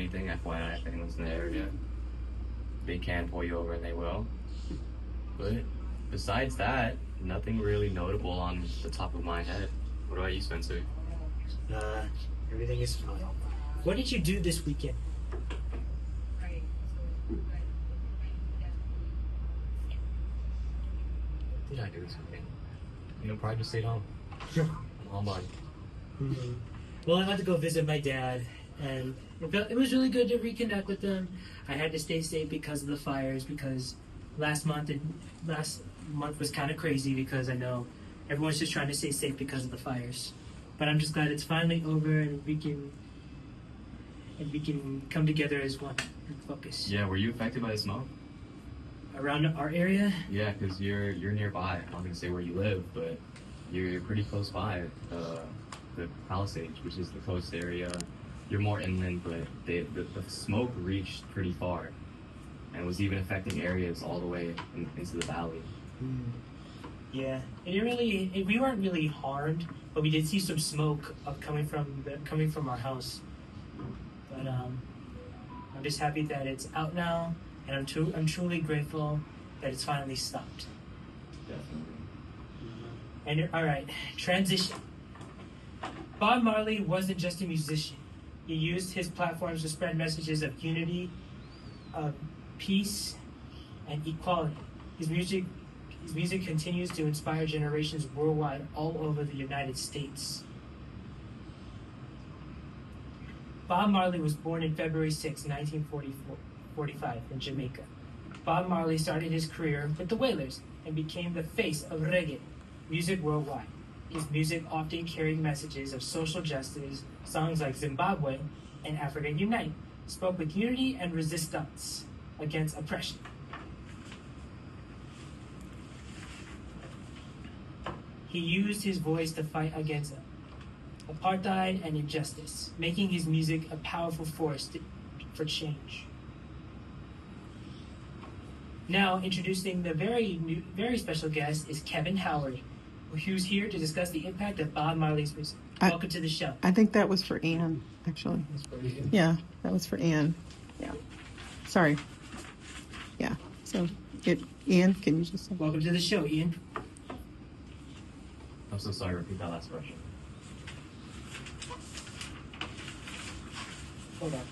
anything, FYI, if anyone's in the area, they can pull you over and they will. But besides that, nothing really notable on the top of my head. What about you, Spencer? Everything is fine. What did you do this weekend? What did I do this weekend? Probably just stayed home. Homebody. Mm-hmm. Well, I went to go visit my dad, and it was really good to reconnect with him. I had to stay safe because of the fires, because last month was kind of crazy, because I know everyone's just trying to stay safe because of the fires. But I'm just glad it's finally over, and we can come together as one and focus. Yeah, were you affected by the smoke? Around our area? Yeah, because you're nearby. I'm not gonna say where you live, but you're pretty close by the Palisades, which is the coast area. You're more inland, but the smoke reached pretty far, and was even affecting areas all the way into the valley. Yeah, we weren't really harmed, but we did see some smoke coming from our house. But I'm just happy that it's out now, and I'm truly grateful that it's finally stopped. Definitely. And all right, transition. Bob Marley wasn't just a musician. He used his platforms to spread messages of unity, of peace, and equality. His music continues to inspire generations worldwide, all over the United States. Bob Marley was born on February 6, 1945, in Jamaica. Bob Marley started his career with the Wailers and became the face of reggae music worldwide. His music often carried messages of social justice. Songs like Zimbabwe and Africa Unite spoke with unity and resistance against oppression. He used his voice to fight against apartheid and injustice, making his music a powerful force for change. Now, introducing the very special guest is Kevin Howard, who's here to discuss the impact of Bob Marley's music. Welcome to the show. I think that was for Ann, actually. Yeah, that was for Ann. Yeah. Sorry. Yeah. So, Ian, can you just say? Welcome to the show, Ian. I'm so sorry, repeat that last question. Hold on.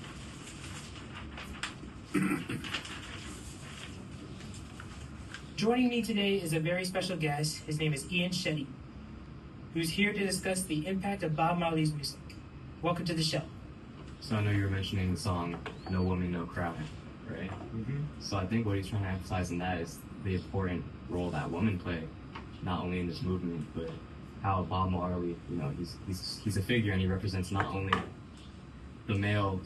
Joining me today is a very special guest. His name is Ian Shetty, who's here to discuss the impact of Bob Marley's music. Welcome to the show. So I know you were mentioning the song "No Woman, No Cry," right? Mm-hmm. So I think what he's trying to emphasize in that is the important role that women play, not only in this movement, but how Bob Marley, he's a figure, and he represents not only the male,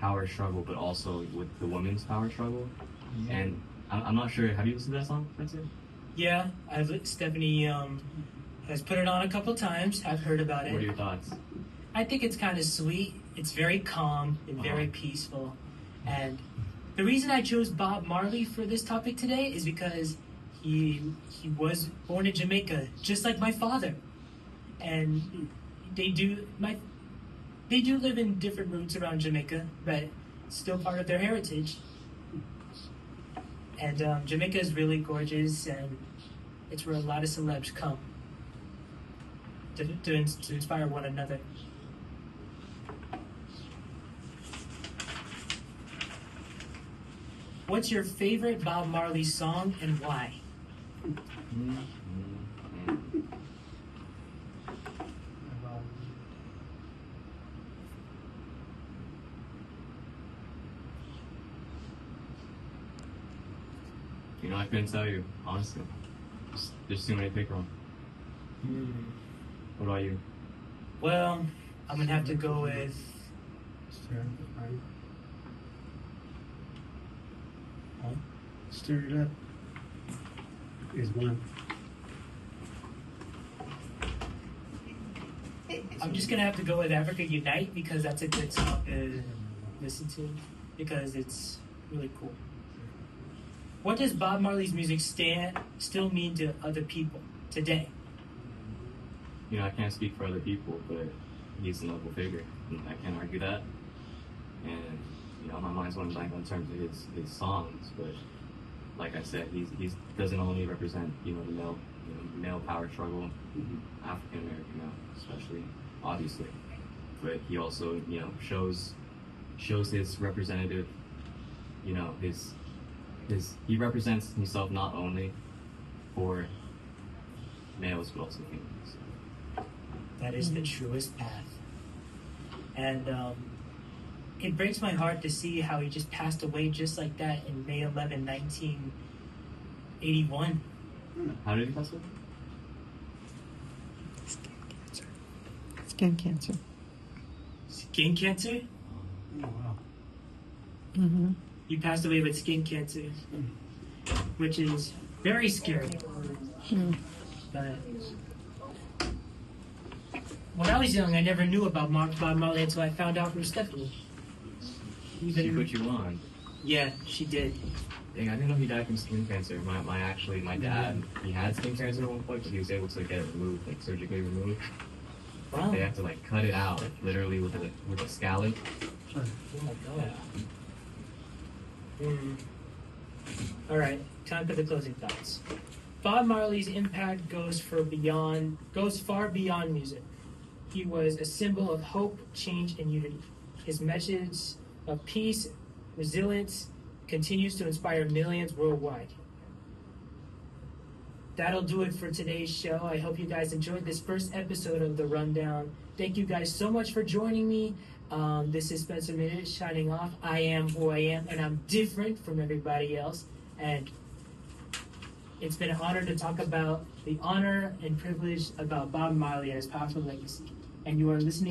power struggle, but also with the women's power struggle. Mm-hmm. And I'm not sure. Have you listened to that song? That's it. Yeah, Stephanie has put it on a couple times. I've heard about it. What are your thoughts? I think it's kind of sweet. It's very calm and very peaceful. And the reason I chose Bob Marley for this topic today is because he was born in Jamaica, just like my father. And they do live in different roots around Jamaica, but it's still part of their heritage. And Jamaica is really gorgeous, and it's where a lot of celebs come to inspire one another. What's your favorite Bob Marley song and why? I couldn't tell you, honestly. There's too many to pick from. What about you? Well, I'm going to have to go with... Stir It Up is one. I'm just going to have to go with Africa Unite, because that's a good song to listen to, because it's really cool. What does Bob Marley's music still mean to other people today? I can't speak for other people, but he's a noble figure. And I can't argue that. And sometimes when I'm blank in terms of his songs, but like I said, he's doesn't only represent, you know, the male power struggle, African American male, especially, obviously, but he also, you know, shows his representative, you know, he represents himself not only for males but also females. That is the truest path. And it breaks my heart to see how he just passed away just like that in May 11, 1981. How did he pass away? Skin cancer. Skin cancer? Oh, wow. Mm-hmm. He passed away with skin cancer, which is very scary. But when I was young, I never knew about Bob Marley until I found out from Stephanie. She put you on. Yeah, she did. Dang, I didn't know he died from skin cancer. My dad, he had skin cancer at one point, but he was able to get it removed, like surgically removed. Wow. They have to like cut it out, literally with a scallop. Oh my god. All right, time for the closing thoughts. Bob Marley's impact goes far beyond music. He was a symbol of hope, change, and unity. His message of peace, resilience, continues to inspire millions worldwide. That'll do it for today's show. I hope you guys enjoyed this first episode of The Rundown. Thank you guys so much for joining me. This is Spencer Minute signing off. I am who I am, and I'm different from everybody else. And it's been an honor to talk about the honor and privilege about Bob Marley and his powerful legacy. And you are listening